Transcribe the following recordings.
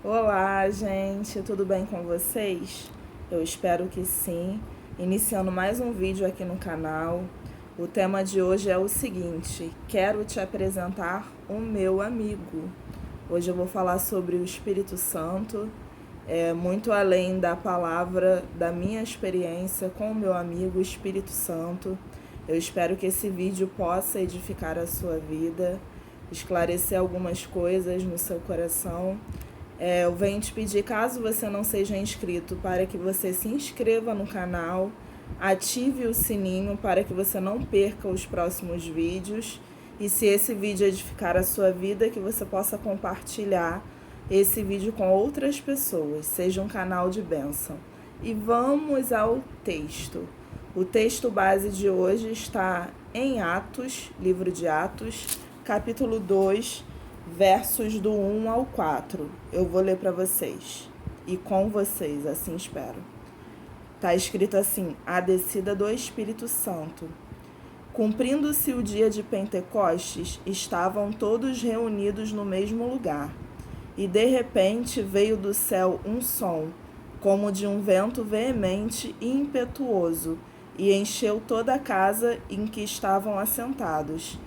Olá, gente, tudo bem com vocês? Eu espero que sim. Iniciando mais um vídeo aqui no canal. O tema de hoje é o seguinte: quero te apresentar o meu amigo. Hoje eu vou falar sobre o Espírito Santo, muito além da palavra, da minha experiência com o meu amigo o Espírito Santo. Eu espero que esse vídeo possa edificar a sua vida, esclarecer algumas coisas no seu coração. Eu venho te pedir, caso você não seja inscrito, para que você se inscreva no canal, ative o sininho para que você não perca os próximos vídeos. E se esse vídeo edificar a sua vida, que você possa compartilhar esse vídeo com outras pessoas, seja um canal de bênção. E vamos ao texto. O texto base de hoje está em Atos, livro de Atos, capítulo 2, versos do 1 ao 4. Eu vou ler para vocês e com vocês, assim espero. Está escrito assim: a descida do Espírito Santo. Cumprindo-se o dia de Pentecostes, estavam todos reunidos no mesmo lugar. E de repente veio do céu um som, como de um vento veemente e impetuoso, e encheu toda a casa em que estavam assentados.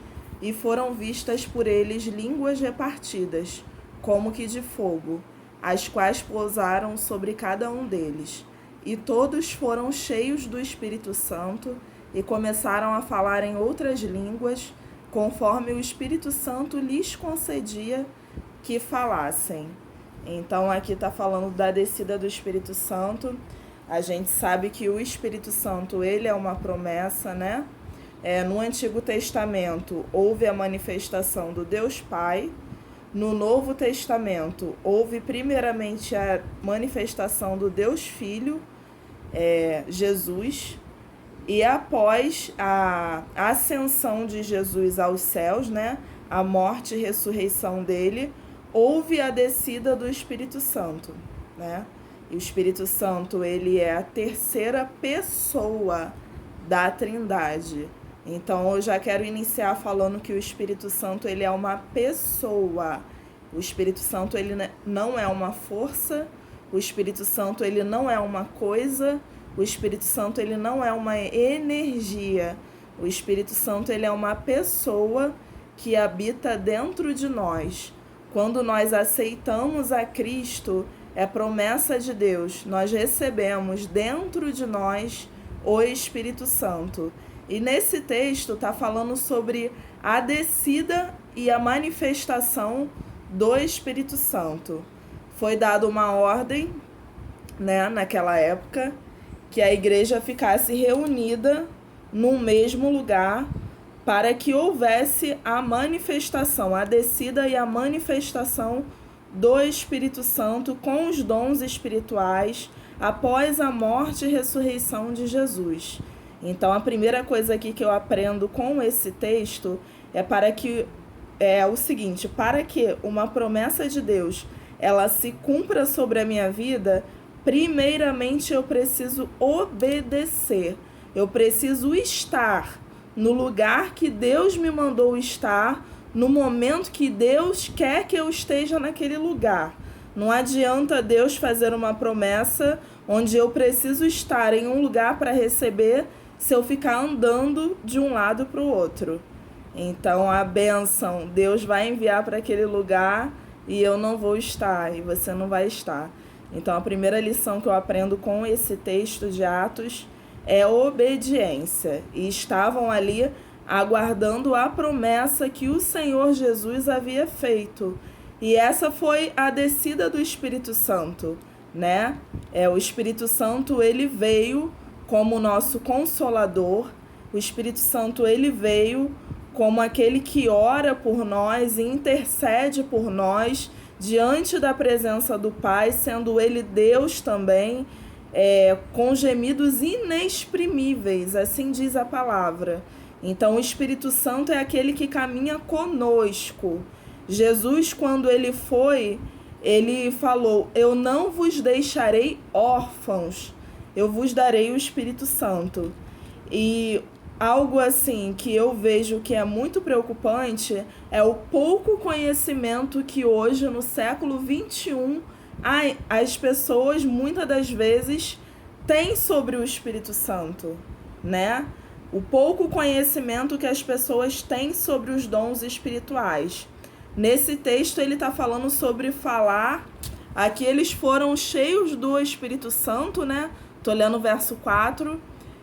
E foram vistas por eles línguas repartidas, como que de fogo, as quais pousaram sobre cada um deles. E todos foram cheios do Espírito Santo e começaram a falar em outras línguas, conforme o Espírito Santo lhes concedia que falassem. Então aqui está falando da descida do Espírito Santo. A gente sabe que o Espírito Santo, ele é uma promessa, né? No Antigo Testamento houve a manifestação do Deus Pai. No Novo Testamento houve primeiramente a manifestação do Deus Filho, Jesus. E após a ascensão de Jesus aos céus, né, a morte e ressurreição dele, houve a descida do Espírito Santo, né? E o Espírito Santo, ele é a terceira pessoa da Trindade. Então eu já quero iniciar falando que o Espírito Santo, ele é uma pessoa. O Espírito Santo, ele não é uma força. O Espírito Santo, ele não é uma coisa. O Espírito Santo, ele não é uma energia. O Espírito Santo, ele é uma pessoa que habita dentro de nós. Quando nós aceitamos a Cristo, é promessa de Deus, nós recebemos dentro de nós o Espírito Santo. E nesse texto está falando sobre a descida e a manifestação do Espírito Santo. Foi dada uma ordem, né, naquela época, que a igreja ficasse reunida no mesmo lugar para que houvesse a manifestação, a descida e a manifestação do Espírito Santo com os dons espirituais após a morte e ressurreição de Jesus. Então, a primeira coisa aqui que eu aprendo com esse texto é o seguinte: para que uma promessa de Deus ela se cumpra sobre a minha vida, primeiramente eu preciso obedecer. Eu preciso estar no lugar que Deus me mandou estar, no momento que Deus quer que eu esteja naquele lugar. Não adianta Deus fazer uma promessa onde eu preciso estar em um lugar para receber se eu ficar andando de um lado para o outro. Então a bênção Deus vai enviar para aquele lugar e eu não vou estar, e você não vai estar. Então a primeira lição que eu aprendo com esse texto de Atos é obediência. E estavam ali aguardando a promessa que o Senhor Jesus havia feito. E essa foi a descida do Espírito Santo, né? O Espírito Santo, ele veio como nosso consolador. O Espírito Santo, ele veio como aquele que ora por nós e intercede por nós diante da presença do Pai, sendo ele Deus também, com gemidos inexprimíveis, assim diz a palavra. Então o Espírito Santo é aquele que caminha conosco. Jesus, quando ele foi, ele falou: eu não vos deixarei órfãos, eu vos darei o Espírito Santo. E algo assim que eu vejo que é muito preocupante é o pouco conhecimento que hoje, no século XXI, as pessoas muitas das vezes têm sobre o Espírito Santo, né? O pouco conhecimento que as pessoas têm sobre os dons espirituais. Nesse texto ele está falando sobre falar. Aqui eles foram cheios do Espírito Santo, né? Estou lendo o verso 4.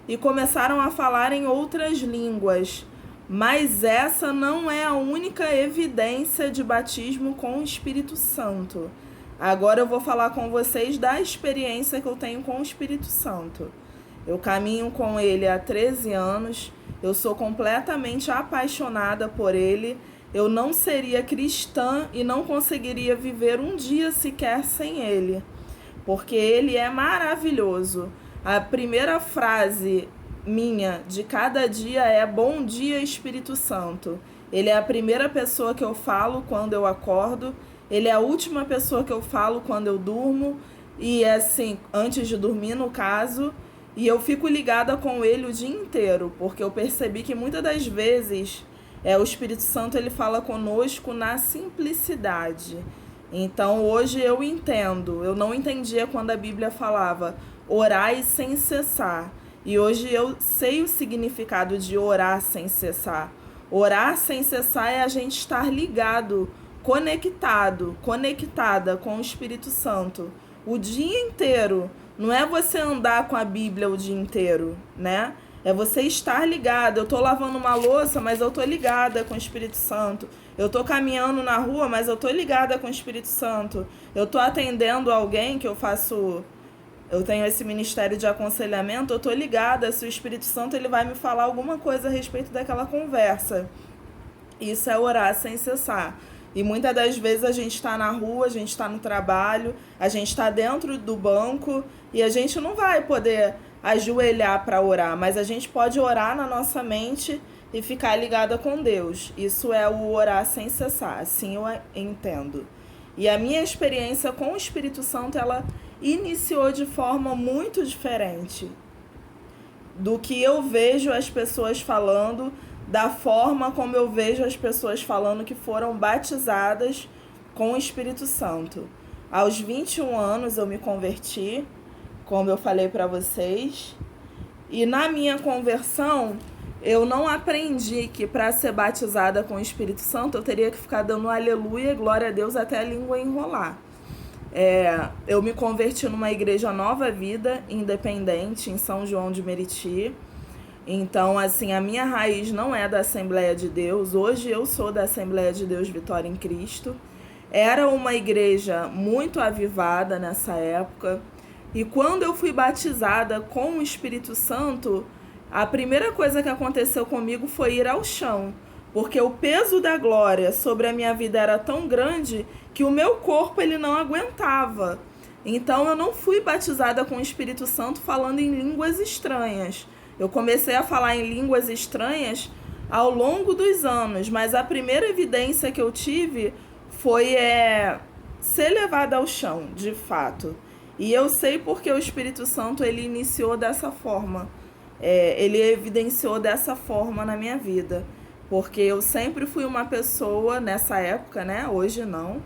E começaram a falar em outras línguas. Mas essa não é a única evidência de batismo com o Espírito Santo. Agora eu vou falar com vocês da experiência que eu tenho com o Espírito Santo. Eu caminho com ele há 13 anos. Eu sou completamente apaixonada por ele. Eu não seria cristã e não conseguiria viver um dia sequer sem ele. Porque ele é maravilhoso. A primeira frase minha de cada dia é: bom dia, Espírito Santo. Ele é a primeira pessoa que eu falo quando eu acordo. Ele é a última pessoa que eu falo quando eu durmo. E assim, antes de dormir, no caso. E eu fico ligada com ele o dia inteiro. Porque eu percebi que muitas das vezes o Espírito Santo ele fala conosco na simplicidade. Então hoje eu entendo. Eu não entendia quando a Bíblia falava orai sem cessar. E hoje eu sei o significado de orar sem cessar. Orar sem cessar é a gente estar ligado, conectada com o Espírito Santo o dia inteiro. Não é você andar com a Bíblia o dia inteiro, né? É você estar ligado. Eu tô lavando uma louça, mas eu tô ligada com o Espírito Santo. Eu tô caminhando na rua, mas eu tô ligada com o Espírito Santo. Eu tô atendendo alguém que eu tenho esse ministério de aconselhamento, eu tô ligada se o Espírito Santo ele vai me falar alguma coisa a respeito daquela conversa. Isso é orar sem cessar. E muitas das vezes a gente está na rua, a gente está no trabalho, a gente está dentro do banco e a gente não vai poder ajoelhar para orar, mas a gente pode orar na nossa mente e ficar ligada com Deus. Isso é o orar sem cessar, assim eu entendo. E a minha experiência com o Espírito Santo, ela iniciou de forma muito diferente do que eu vejo as pessoas falando, da forma como eu vejo as pessoas falando que foram batizadas com o Espírito Santo. Aos 21 anos eu me converti, como eu falei para vocês, e na minha conversão eu não aprendi que para ser batizada com o Espírito Santo eu teria que ficar dando aleluia, glória a Deus, até a língua enrolar. Eu me converti numa igreja Nova Vida, independente, em São João de Meriti. Então, assim, a minha raiz não é da Assembleia de Deus. Hoje eu sou da Assembleia de Deus Vitória em Cristo. Era uma igreja muito avivada nessa época. E quando eu fui batizada com o Espírito Santo, a primeira coisa que aconteceu comigo foi ir ao chão. Porque o peso da glória sobre a minha vida era tão grande que o meu corpo ele não aguentava. Então eu não fui batizada com o Espírito Santo falando em línguas estranhas. Eu comecei a falar em línguas estranhas ao longo dos anos, mas a primeira evidência que eu tive foi ser levada ao chão, de fato. E eu sei porque o Espírito Santo ele iniciou dessa forma, ele evidenciou dessa forma na minha vida. Porque eu sempre fui uma pessoa, nessa época, né? Hoje não.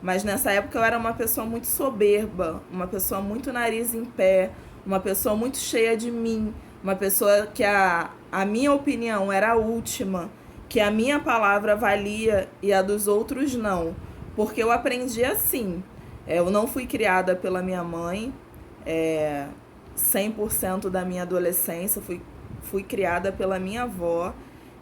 Mas nessa época eu era uma pessoa muito soberba, uma pessoa muito nariz em pé, uma pessoa muito cheia de mim, uma pessoa que a minha opinião era a última, que a minha palavra valia e a dos outros não. Porque eu aprendi assim. Eu não fui criada pela minha mãe, 100% da minha adolescência, fui criada pela minha avó.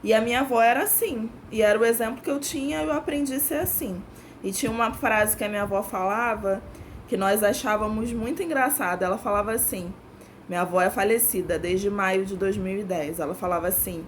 E a minha avó era assim, e era o exemplo que eu tinha, eu aprendi a ser assim. E tinha uma frase que a minha avó falava, que nós achávamos muito engraçada. Ela falava assim, minha avó é falecida desde maio de 2010, ela falava assim,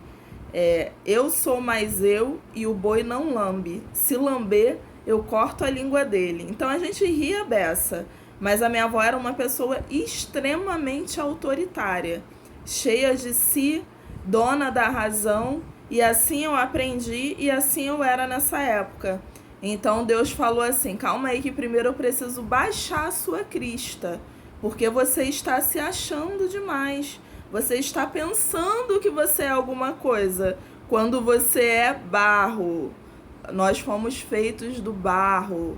eu sou mais eu e o boi não lambe, se lamber eu corto a língua dele. Então a gente ria dessa, mas a minha avó era uma pessoa extremamente autoritária, cheia de si, dona da razão. E assim eu aprendi e assim eu era nessa época. Então Deus falou assim, calma aí que primeiro eu preciso baixar a sua crista, porque você está se achando demais. Você está pensando que você é alguma coisa, quando você é barro. Nós fomos feitos do barro.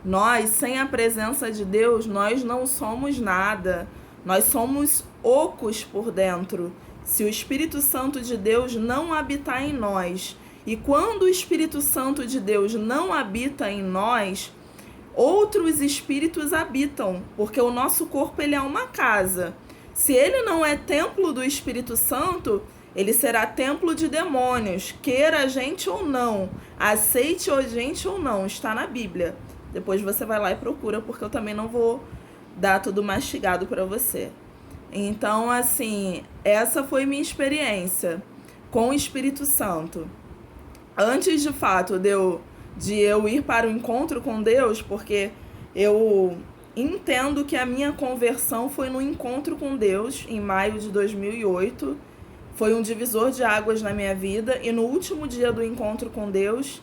Nós, sem a presença de Deus, nós não somos nada. Nós somos ocos por dentro. Se o Espírito Santo de Deus não habitar em nós, e quando o Espírito Santo de Deus não habita em nós, outros espíritos habitam, porque o nosso corpo ele é uma casa. Se ele não é templo do Espírito Santo, ele será templo de demônios, queira a gente ou não, aceite a gente ou não, está na Bíblia. Depois você vai lá e procura, porque eu também não vou dar tudo mastigado para você. Então, assim, essa foi minha experiência com o Espírito Santo. Antes, de fato, de eu ir para o encontro com Deus, porque eu entendo que a minha conversão foi no encontro com Deus, em maio de 2008. Foi um divisor de águas na minha vida, e no último dia do encontro com Deus,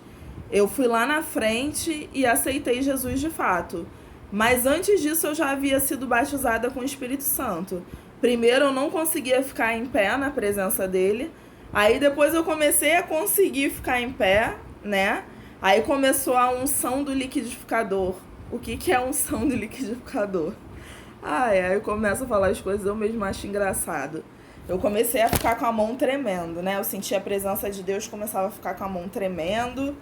eu fui lá na frente e aceitei Jesus de fato. Mas antes disso eu já havia sido batizada com o Espírito Santo. Primeiro eu não conseguia ficar em pé na presença dele. Aí depois eu comecei a conseguir ficar em pé, né? Aí começou a unção do liquidificador. O que é a unção do liquidificador? Aí eu começo a falar as coisas, eu mesmo acho engraçado. Eu comecei a ficar com a mão tremendo, né? Eu sentia a presença de Deus, começava a ficar com a mão tremendo.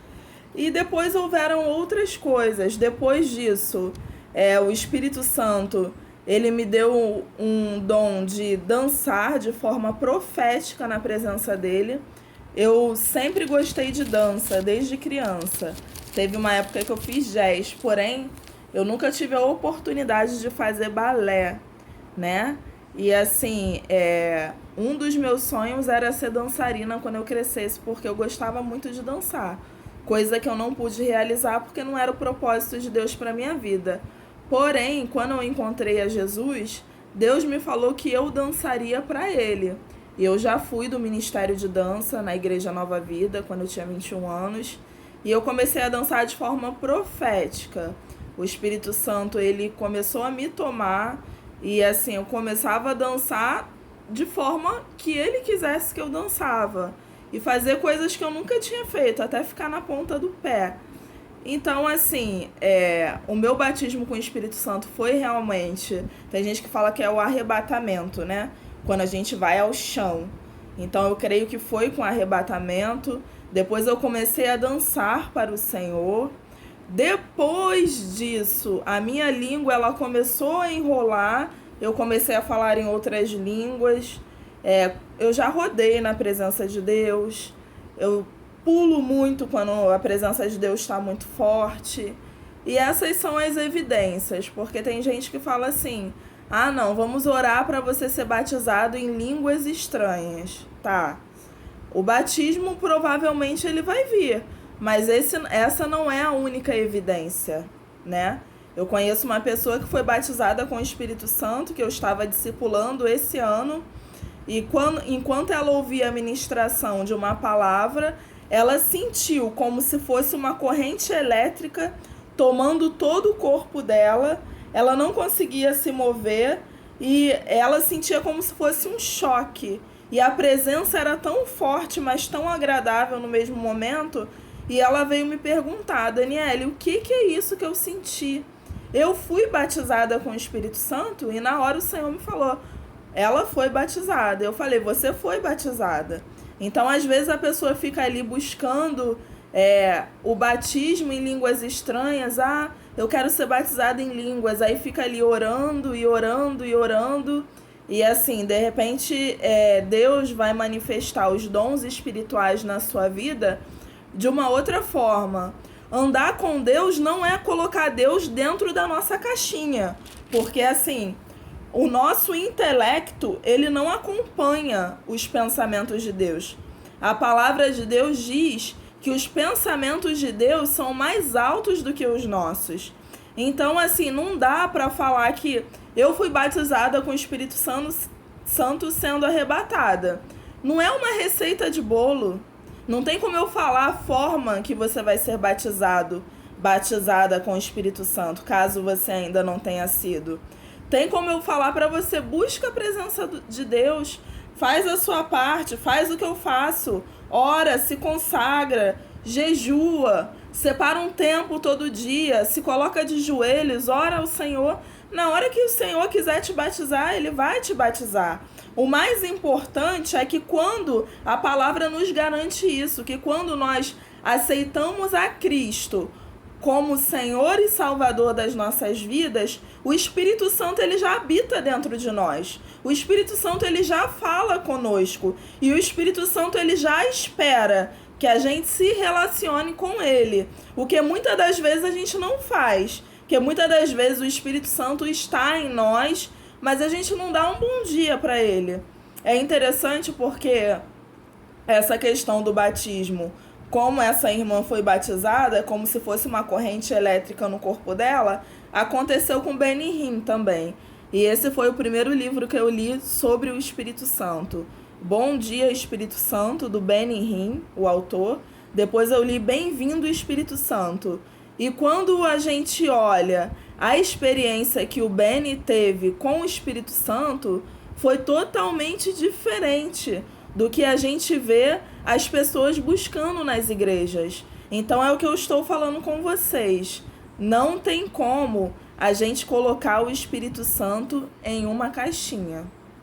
E depois houveram outras coisas. Depois disso, o Espírito Santo, ele me deu um dom de dançar de forma profética na presença dele. Eu sempre gostei de dança, desde criança. Teve uma época que eu fiz jazz, porém, eu nunca tive a oportunidade de fazer balé, né? E assim, um dos meus sonhos era ser dançarina quando eu crescesse, porque eu gostava muito de dançar. Coisa que eu não pude realizar porque não era o propósito de Deus para minha vida. Porém, quando eu encontrei a Jesus, Deus me falou que eu dançaria para Ele. E eu já fui do Ministério de Dança na Igreja Nova Vida, quando eu tinha 21 anos. E eu comecei a dançar de forma profética. O Espírito Santo, ele começou a me tomar. E assim, eu começava a dançar de forma que Ele quisesse que eu dançava. E fazer coisas que eu nunca tinha feito, até ficar na ponta do pé. Então, assim, o meu batismo com o Espírito Santo foi realmente... Tem gente que fala que é o arrebatamento, né? Quando a gente vai ao chão. Então, eu creio que foi com arrebatamento. Depois eu comecei a dançar para o Senhor. Depois disso, a minha língua ela começou a enrolar. Eu comecei a falar em outras línguas. Eu já rodei na presença de Deus. Eu pulo muito quando a presença de Deus está muito forte. E essas são as evidências, porque tem gente que fala assim: ah, não, vamos orar para você ser batizado em línguas estranhas. Tá. O batismo provavelmente ele vai vir, mas essa não é a única evidência, né? Eu conheço uma pessoa que foi batizada com o Espírito Santo, que eu estava discipulando esse ano. E enquanto ela ouvia a ministração de uma palavra, ela sentiu como se fosse uma corrente elétrica tomando todo o corpo dela. Ela não conseguia se mover e ela sentia como se fosse um choque. E a presença era tão forte, mas tão agradável no mesmo momento. E ela veio me perguntar: Daniele, o que é isso que eu senti? Eu fui batizada com o Espírito Santo? E na hora o Senhor me falou: ela foi batizada. Eu falei: você foi batizada. Então, às vezes, a pessoa fica ali buscando o batismo em línguas estranhas. Ah, eu quero ser batizada em línguas. Aí fica ali orando e orando e orando. E assim, de repente, Deus vai manifestar os dons espirituais na sua vida de uma outra forma. Andar com Deus não é colocar Deus dentro da nossa caixinha. Porque assim... o nosso intelecto, ele não acompanha os pensamentos de Deus. A palavra de Deus diz que os pensamentos de Deus são mais altos do que os nossos. Então, assim, não dá para falar que eu fui batizada com o Espírito Santo sendo arrebatada. Não é uma receita de bolo. Não tem como eu falar a forma que você vai ser batizada com o Espírito Santo, caso você ainda não tenha sido. Tem como eu falar para você: busca a presença de Deus, faz a sua parte, faz o que eu faço, ora, se consagra, jejua, separa um tempo todo dia, se coloca de joelhos, ora ao Senhor. Na hora que o Senhor quiser te batizar, Ele vai te batizar. O mais importante é que quando a palavra nos garante isso, que quando nós aceitamos a Cristo como Senhor e Salvador das nossas vidas, o Espírito Santo ele já habita dentro de nós. O Espírito Santo ele já fala conosco e o Espírito Santo ele já espera que a gente se relacione com ele, o que muitas das vezes a gente não faz, porque muitas das vezes o Espírito Santo está em nós, mas a gente não dá um bom dia para ele. É interessante porque essa questão do batismo, como essa irmã foi batizada, como se fosse uma corrente elétrica no corpo dela, aconteceu com Benihim também. E esse foi o primeiro livro que eu li sobre o Espírito Santo. Bom Dia, Espírito Santo, do Benihim, o autor. Depois eu li Bem-vindo, Espírito Santo. E quando a gente olha a experiência que o Beni teve com o Espírito Santo, foi totalmente diferente do que a gente vê as pessoas buscando nas igrejas. Então é o que eu estou falando com vocês. Não tem como a gente colocar o Espírito Santo em uma caixinha.